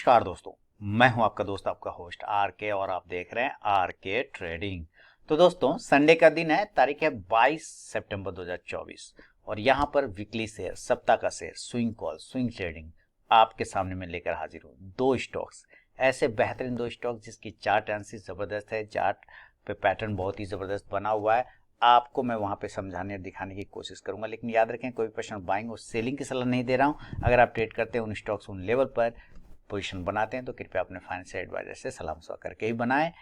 नमस्कार दोस्तों, मैं हूं आपका दोस्त आपका होस्ट आर के और आप देख रहे हैं आर के ट्रेडिंग। तो दोस्तों संडे का दिन है, तारीख है 22 सितंबर 2024 और यहां पर वीकली शेयर, सप्ताह का share, swing call, swing trading आपके सामने मैं लेकर हाजिर हूं। दो स्टॉक्स, ऐसे बेहतरीन दो स्टॉक जिसकी चार्ट एनालिसिस जबरदस्त है, चार्ट पे पैटर्न बहुत ही जबरदस्त बना हुआ है। आपको मैं वहां पे समझाने और दिखाने की कोशिश करूंगा, लेकिन याद रखें कोई पर्सन बाइंग और सेलिंग की सलाह नहीं दे रहा हूं। अगर आप ट्रेड करते हैं उन स्टॉक्स उन लेवल पर पोजीशन बनाते हैं तो कृपया अपने फाइनेंशियल एडवाइजर से सलाह मशवरा करके ही बनाएं।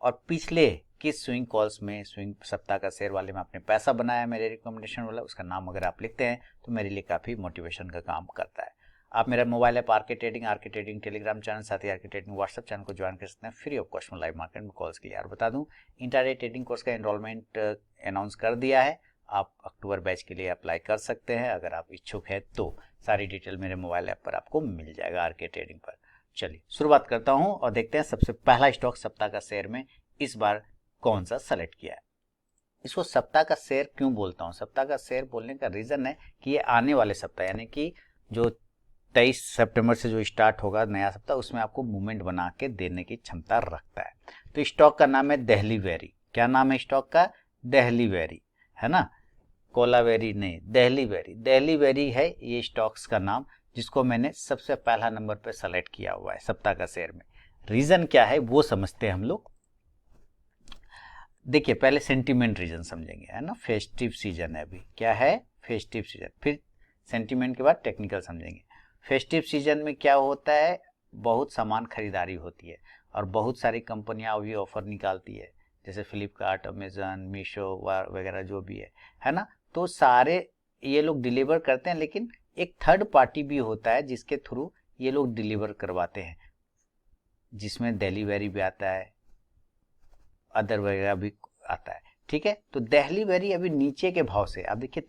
और पिछले किस स्विंग कॉल्स में, स्विंग सप्ताह का शेयर वाले में आपने पैसा बनाया मेरे रिकमेंडेशन वाला, उसका नाम अगर आप लिखते हैं तो मेरे लिए काफ़ी मोटिवेशन का काम करता है। आप मेरा मोबाइल ऐप आर के ट्रेडिंग टेलीग्राम चैनल, साथ ही आर के ट्रेडिंग व्हाट्सएप चैनल को ज्वाइन कर सकते हैं फ्री ऑफ कॉस्ट में लाइव मार्केट में कॉल्स के लिए। और बता दूं, इंट्राडे ट्रेडिंग कोर्स का एनरोलमेंट अनाउंस कर दिया है। आप अक्टूबर बैच के लिए अप्लाई कर सकते हैं अगर आप इच्छुक है तो। सारी डिटेल मेरे मोबाइल ऐप पर आपको मिल जाएगा आर के ट्रेडिंग पर। चलिए शुरुआत करता हूं और देखते हैं सबसे पहला स्टॉक सप्ताह का शेयर में इस बार कौन सा सेलेक्ट किया है। इसको सप्ताह का शेयर क्यों बोलता हूं? सप्ताह का शेयर बोलने का रीजन है कि ये आने वाले सप्ताह यानी कि जो 23 सितंबर से जो स्टार्ट होगा नया सप्ताह, उसमें आपको मूवमेंट बना के देने की क्षमता रखता है। तो स्टॉक का नाम है दिल्ली वेरी। क्या नाम है स्टॉक का? दिल्ली वेरी, है ना, कोलावेरी नहीं, दिल्ली वेरी। दिल्ली वेरी है ये स्टॉक्स का नाम, जिसको मैंने सबसे पहला नंबर पे सेलेक्ट किया हुआ है सप्ताह का शेयर में। रीजन क्या है वो समझते हैं हम लोग। देखिए पहले सेंटीमेंट रीजन समझेंगे, है ना। फेस्टिव सीजन है अभी, क्या है? Festive season. फिर सेंटीमेंट के बाद टेक्निकल समझेंगे। फेस्टिव सीजन में क्या होता है? बहुत सामान खरीदारी होती है और बहुत सारी कंपनियां अभी ऑफर निकालती है, जैसे फ्लिपकार्ट, अमेजन, मीशो वगैरह जो भी है ना। तो सारे ये लोग डिलीवर करते हैं, लेकिन एक थर्ड पार्टी भी होता है जिसके थ्रू ये लोग डिलीवर करवाते हैं, जिसमें दिल्ली वेरी भी आता है, अदर वगैरह भी आता है। ठीक है, तो दिल्ली वेरी अभी नीचे के भाव से, आप देखिए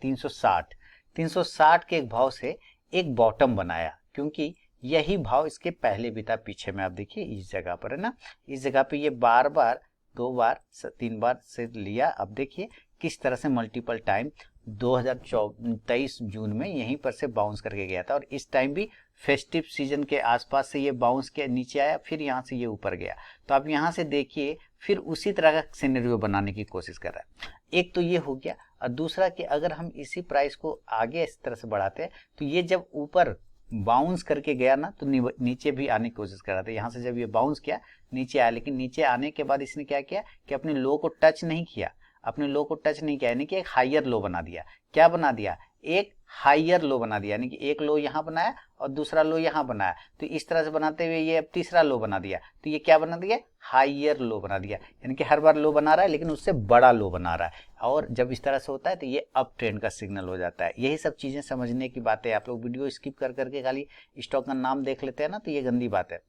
360 के एक भाव से एक बॉटम बनाया, क्योंकि यही भाव इसके पहले भी था पीछे में। आप देखिए इस जगह पर, है ना, इस जगह पे ये बार बार, 2 बार, 3 बार से लिया। अब देखिए किस तरह से मल्टीपल टाइम 2023 जून में यहीं पर से बाउंस करके गया था, और इस टाइम भी फेस्टिव सीजन के आसपास से ये बाउंस के नीचे आया, फिर यहाँ से ये ऊपर गया। तो आप यहाँ से देखिए फिर उसी तरह का सिनेरियो बनाने की कोशिश कर रहा है। एक तो ये हो गया, और दूसरा कि अगर हम इसी प्राइस को आगे इस तरह से बढ़ाते हैं तो ये जब ऊपर बाउंस करके गया ना तो नीचे भी आने की कोशिश कर रहा था। यहाँ से जब ये बाउंस किया नीचे आया, लेकिन नीचे आने के बाद इसने क्या किया कि अपने लो को टच नहीं किया, अपने लो को टच नहीं किया, यानी कि एक हायर लो बना दिया। क्या बना दिया? एक हायर लो बना दिया, यानी कि एक लो यहाँ बनाया और दूसरा लो यहाँ बनाया। तो इस तरह से बनाते हुए ये अब तीसरा लो बना दिया, तो ये क्या बना दिया? हायर लो बना दिया। यानी कि हर बार लो बना रहा है लेकिन उससे बड़ा लो बना रहा है, और जब इस तरह से होता है तो ये अप ट्रेंड का सिग्नल हो जाता है। यही सब चीजें समझने की बातें। आप लोग वीडियो स्किप कर करके खाली स्टॉक का नाम देख लेते हैं ना, तो ये गंदी बात है।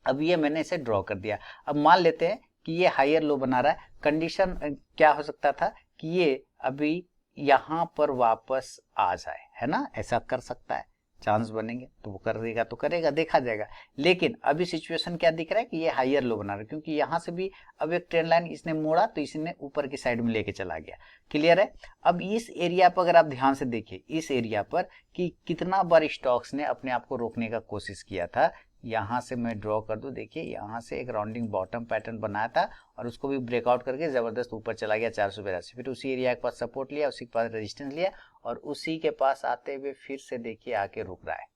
अब ये मैंने इसे ड्रॉ कर दिया। अब मान लेते हैं कि ये हायर लो बना रहा है। कंडीशन क्या हो सकता था कि ये अभी यहां पर वापस आ जाए, है ना, ऐसा कर सकता है। चांस बनेंगे तो वो करेगा तो करेगा, देखा जाएगा। लेकिन अभी सिचुएशन क्या दिख रहा है कि ये हायर लो बना रहा है, क्योंकि यहां से भी अब एक ट्रेंड लाइन इसने मोड़ा तो इसने ऊपर की साइड में लेके चला गया। क्लियर है? अब इस एरिया पर अगर आप ध्यान से देखिए, इस एरिया पर कि कितना बार स्टॉक्स ने अपने आप को रोकने का कोशिश किया था। यहाँ से मैं ड्रॉ कर दूं, देखिए यहाँ से एक राउंडिंग बॉटम पैटर्न बनाया था और उसको भी ब्रेकआउट करके जबरदस्त ऊपर चला गया 482। फिर उसी एरिया के पास सपोर्ट लिया, उसी के पास रेजिस्टेंस लिया, और उसी के पास आते हुए फिर से देखिए आके रुक रहा है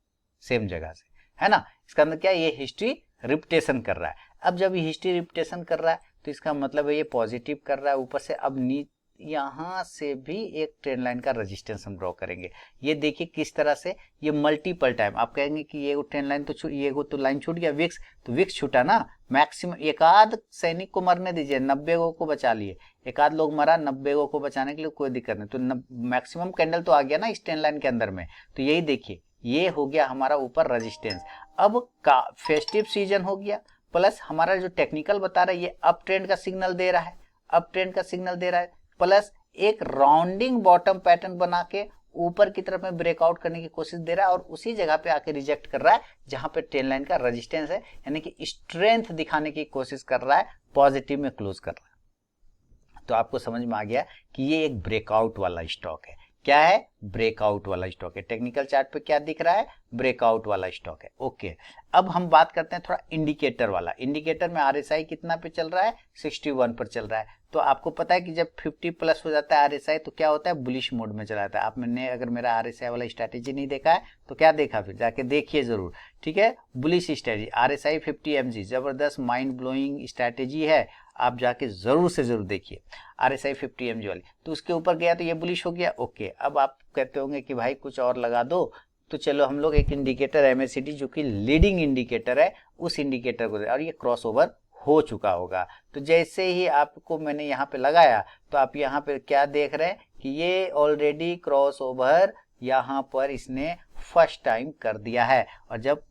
सेम जगह से, है ना। इसका मतलब क्या है? ये हिस्ट्री रिपीटेशन कर रहा है। अब जब ये हिस्ट्री रिपीटेशन कर रहा है तो इसका मतलब है ये पॉजिटिव कर रहा है ऊपर से। अब यहाँ से भी एक ट्रेंड लाइन का रेजिस्टेंस हम ड्रॉ करेंगे। ये देखिए किस तरह से ये मल्टीपल टाइम, आप कहेंगे कि ये ट्रेंड लाइन तो ये तो लाइन छूट गया, विक्स तो विक्स छूटा ना। मैक्सिमम एक आध सैनिक को मरने दीजिए, 90 गो को बचा लिए, एक आध लोग मरा, 90 गो को बचाने के लिए कोई दिक्कत नहीं। तो मैक्सिमम कैंडल तो आ गया ना इस ट्रेंड लाइन के अंदर में। तो यही देखिए ये हो गया हमारा ऊपर रेजिस्टेंस। अब का फेस्टिव सीजन हो गया, प्लस हमारा जो टेक्निकल बता रहा है ये अप ट्रेंड का सिग्नल दे रहा है, अप ट्रेंड का सिग्नल दे रहा है, प्लस एक राउंडिंग बॉटम पैटर्न बना के ऊपर की तरफ में ब्रेकआउट करने की कोशिश दे रहा है, और उसी जगह पे आके रिजेक्ट कर रहा है जहां पे ट्रेंड लाइन का रेजिस्टेंस है, यानी कि स्ट्रेंथ दिखाने की कोशिश कर रहा है, पॉजिटिव में क्लोज कर रहा है। तो आपको समझ में आ गया कि ये एक ब्रेकआउट वाला स्टॉक है। क्या है? ब्रेकआउट वाला स्टॉक है। टेक्निकल चार्ट पे क्या दिख रहा है, ब्रेकआउट वाला स्टॉक है। ओके, अब हम बात करते हैं थोड़ा इंडिकेटर वाला। इंडिकेटर में आरएसआई कितना पे चल रहा है, 61 पर चल रहा है। तो आपको पता है कि जब 50 प्लस हो जाता है आरएसआई तो क्या होता है, बुलिश मोड में चला जाता है। आपने अगर मेरा आरएसआई वाला स्ट्रैटेजी नहीं देखा है तो क्या देखा, फिर जाके देखिए जरूर, ठीक है। बुलिश स्ट्रैटेजी आरएसआई 50 mg, जबरदस्त माइंड ब्लोइंग स्ट्रैटेजी है, आप जाके जरूर से जरूर देखिए आरएसआई 50 mg वाली। तो उसके ऊपर गया तो ये बुलिश हो गया। ओके, अब आप कहते होंगे कि भाई कुछ और लगा दो, तो चलो हम लोग एक इंडिकेटर एमएसीडी जो कि लीडिंग इंडिकेटर है उस इंडिकेटर को, और ये क्रॉसओवर हो चुका होगा। तो जैसे ही आपको मैंने यहाँ पे लगाया तो आप यहाँ पे क्या देख रहे हैं कि ये ऑलरेडी क्रॉसओवर यहाँ पर इसने फर्स्ट टाइम कर दिया है। और जब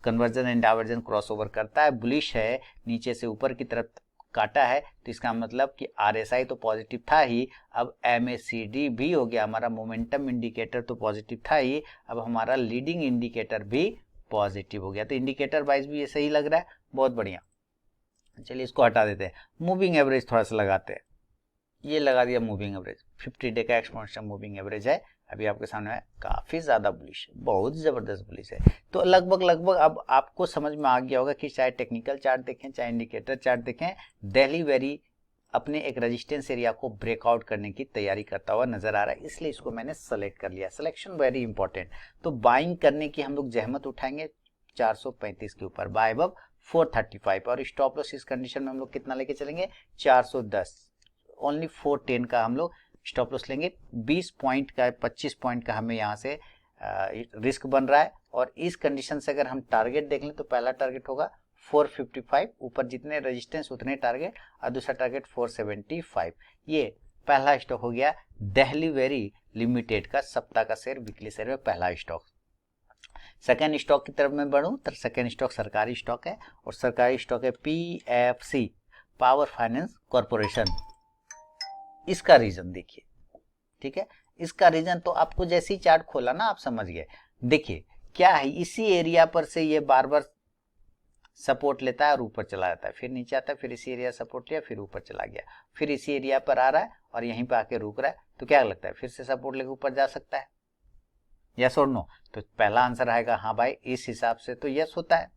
कन्वर्जन एंड डाइवर्जन क्रॉसओवर करता है, बुलिश है, नीचे से ऊपर की तरफ काटा है, तो इसका मतलब कि आरएसआई तो पॉजिटिव था ही, अब एमएसीडी भी हो गया, हमारा मोमेंटम इंडिकेटर तो पॉजिटिव था ही, अब हमारा लीडिंग इंडिकेटर भी पॉजिटिव हो गया। तो इंडिकेटर वाइज भी ये सही लग रहा है, बहुत बढ़िया। चलिए इसको हटा देते हैं, मूविंग एवरेज थोड़ा सा लगाते हैं। ये लगा दिया मूविंग एवरेज, 50 डे का एक्सपोनेंशियल मूविंग एवरेज है, अभी आपके सामने है, काफी ज्यादा बुलिश है, बहुत जबरदस्त बुलिश है। तो लगभग अब आपको समझ में आ गया होगा कि चाहे टेक्निकल चार्ट देखें चाहे इंडिकेटर चार्ट देखें, दिल्ली वेरी अपने एक रेजिस्टेंस एरिया को ब्रेकआउट करने की तैयारी करता हुआ नजर आ रहा है, इसलिए इसको मैंने सेलेक्ट कर लिया। Selection very important. तो बाइंग करने की हम लोग जहमत उठाएंगे 435 के ऊपर, बाय अबव 435, और स्टॉप लॉस इस कंडीशन में हम लोग कितना लेके चलेंगे, 410, ओनली 410 का हम लोग स्टॉप लॉस लेंगे। 20 पॉइंट का 25 पॉइंट का हमें यहाँ से रिस्क बन रहा है। और इस कंडीशन से अगर हम टारगेट देख लें तो पहला टारगेट होगा 455, ऊपर जितने रेजिस्टेंस उतने टारगेट, और दूसरा टारगेट 475। ये पहला स्टॉक हो गया दिल्ली वेरी लिमिटेड का सप्ताह का शेयर, वीकली शेयर में पहला स्टॉक। सेकेंड स्टॉक की तरफ मैं बढ़ूं तो सेकेंड स्टॉक सरकारी स्टॉक है, और सरकारी स्टॉक है पीएफसी, पावर फाइनेंस कॉर्पोरेशन। इसका रीजन देखिए, ठीक है, इसका रीजन तो आपको जैसे ही चार्ट खोला ना आप समझ गए। देखिए क्या है, इसी एरिया पर से ये बार बार सपोर्ट लेता है और ऊपर चला जाता है, फिर नीचे आता है, फिर इसी एरिया सपोर्ट लिया, फिर ऊपर चला गया, फिर इसी एरिया पर आ रहा है और यहीं पे आके रुक रहा है। तो क्या लगता है फिर से सपोर्ट लेके ऊपर जा सकता है, यस और नो? तो पहला आंसर आएगा हाँ भाई, इस हिसाब से तो यस होता है।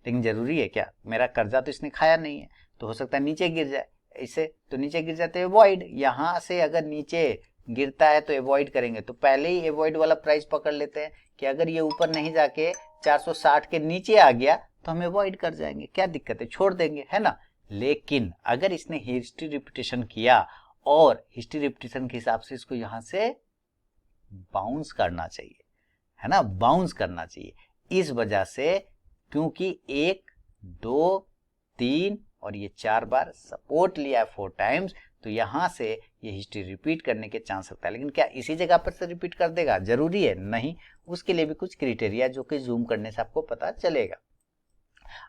लेकिन जरूरी है क्या, मेरा कर्जा तो इसने खाया नहीं है, तो हो सकता है नीचे गिर जाए, इससे तो नीचे गिर जाते हैं अवॉइड। यहाँ से अगर नीचे गिरता है तो अवॉइड करेंगे, तो पहले ही अवॉइड वाला प्राइस पकड़ लेते हैं कि अगर ये ऊपर नहीं जाके 460 के नीचे आ गया तो हम अवॉइड कर जाएंगे, क्या दिक्कत है, छोड़ देंगे, है ना। लेकिन अगर इसने हिस्ट्री रिपीटेशन किया और हिस्ट्री रिपीटेशन के हिसाब से इसको यहाँ से बाउंस करना चाहिए, है ना, बाउंस करना चाहिए। इस वजह से क्योंकि 1 2 3 और ये 4 बार सपोर्ट लिया है 4 टाइम्स, तो यहां से ये हिस्ट्री रिपीट करने के चांस होता है। लेकिन क्या इसी जगह पर से रिपीट कर देगा, जरूरी है नहीं, उसके लिए भी कुछ क्राइटेरिया जो कि जूम करने से आपको पता चलेगा।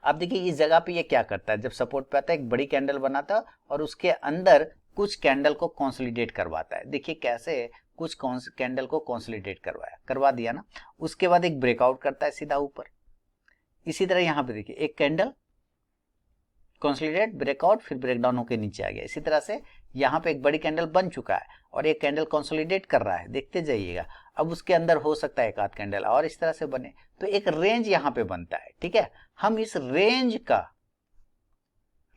अब देखिए इस जगह पे ये क्या करता है, जब सपोर्ट पे आता है एक बड़ी कैंडल बनाता है और उसके अंदर कुछ कैंडल को कंसोलिडेट करवाता है। देखिए कैसे कुछ कैंडल को कंसोलिडेट करवा दिया ना, उसके बाद एक ब्रेकआउट करता है सीधा ऊपर। इसी तरह यहाँ पे देखिए एक कैंडल कंसोलिडेट, ब्रेकआउट, फिर ब्रेकडाउन होकर नीचे आ गया। इसी तरह से यहाँ पे एक बड़ी कैंडल बन चुका है और एक कैंडल कंसोलिडेट कर रहा है, देखते जाइएगा। अब उसके अंदर हो सकता है एक आध कैंडल और इस तरह से बने, तो एक रेंज यहाँ पे बनता है, ठीक है। हम इस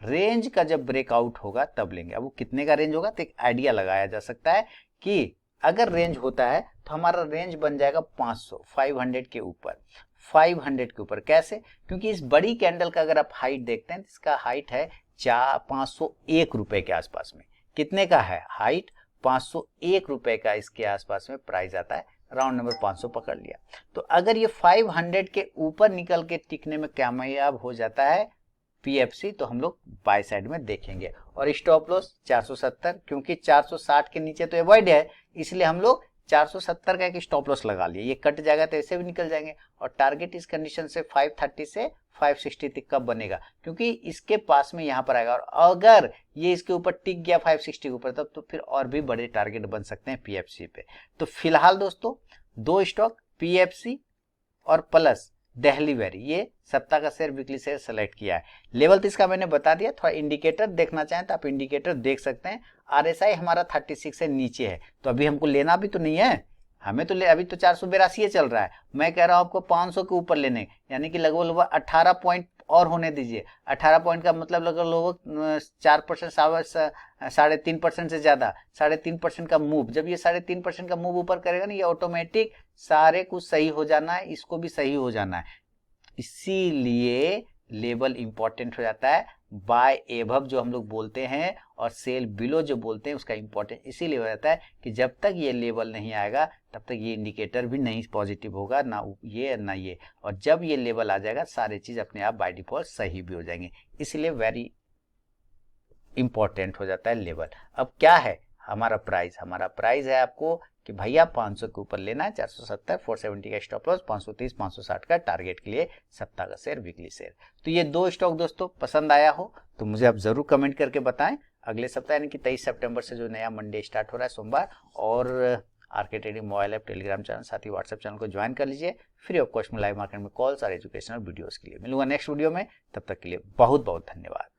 रेंज का जब ब्रेकआउट होगा तब लेंगे। अब वो कितने का रेंज होगा तो एक आइडिया लगाया जा सकता है कि अगर रेंज होता है तो हमारा रेंज बन जाएगा 500 के ऊपर, 500 के ऊपर। कैसे, क्योंकि इस बड़ी कैंडल का अगर आप हाइट देखते हैं तो इसका हाइट है 501 रुपए के आसपास में। कितने का है हाइट, 501 रुपए का इसके आसपास में प्राइस आता है, राउंड नंबर 500 पकड़ लिया। तो अगर ये 500 के ऊपर निकल के टिकने में कामयाब हो जाता है पीएफसी, तो हम लोग बाय साइड में देखेंगे। और स्टॉप लॉस 470, क्योंकि 460 के नीचे तो अवॉइड है, इसलिए हम लोग 470 का एक स्टॉप लॉस लगा लिए। ये कट जाएगा तो ऐसे भी निकल जाएंगे। और टारगेट इस कंडीशन से 530 से 560 तक का बनेगा, क्योंकि इसके पास में यहाँ पर आएगा। और अगर ये इसके ऊपर टिक गया 560 के ऊपर, तब तो फिर और भी बड़े टारगेट बन सकते हैं पीएफसी पे। तो फिलहाल दोस्तों 2 स्टॉक पीएफसी और प्लस दिल्ली वेरी, ये सप्ताह का शेयर, वीकली शेयर सेलेक्ट किया है। लेवल तो इसका मैंने बता दिया। थोड़ा इंडिकेटर देखना चाहें तो आप इंडिकेटर देख सकते हैं। आरएसआई हमारा 36 से नीचे है, तो अभी हमको लेना भी तो नहीं है, हमें तो अभी तो 482 चल रहा है, मैं कह रहा हूँ आपको 500 के ऊपर लेने, यानी कि लगभग 18 पॉइंट और होने दीजिए। 18 पॉइंट का मतलब लगभग 4%, 3.5% से ज्यादा, 3.5% का मूव। जब ये 3.5% का मूव ऊपर करेगा ना, ये ऑटोमेटिक सारे कुछ सही हो जाना है, इसको भी सही हो जाना है। इसीलिए लेवल इंपॉर्टेंट हो जाता है। बाय एबव जो हम लोग बोलते हैं और सेल बिलो जो बोलते हैं, उसका इंपॉर्टेंट इसीलिए हो जाता है कि जब तक ये लेवल नहीं आएगा तब तक ये इंडिकेटर भी नहीं पॉजिटिव होगा, ना ये ना ये। और जब ये लेवल आ जाएगा सारी चीज अपने आप बाय डिफॉल्ट सही भी हो जाएंगे। इसलिए वेरी इंपॉर्टेंट हो जाता है लेवल। अब क्या है हमारा प्राइस? हमारा प्राइस है आपको कि भैया 500 के ऊपर लेना है, 470, 470 का स्टॉप लॉस, 530, 560 का टारगेट के लिए सप्ताह का शेयर, वीकली शेयर। तो ये 2 स्टॉक दोस्तों पसंद आया हो तो मुझे आप जरूर कमेंट करके बताएं। अगले सप्ताह यानी कि 23 सितंबर से जो नया मंडे स्टार्ट हो रहा है, सोमवार, और RK trading mobile app, Telegram channel, साथ ही व्हाट्सएप चैनल को ज्वाइन कर लीजिए फ्री ऑफ कॉस्ट में लाइव मार्केट में कॉल्स और एजुकेशनल वीडियोस के लिए। मिलूंगा नेक्स्ट वीडियो में, तब तक के लिए बहुत बहुत धन्यवाद।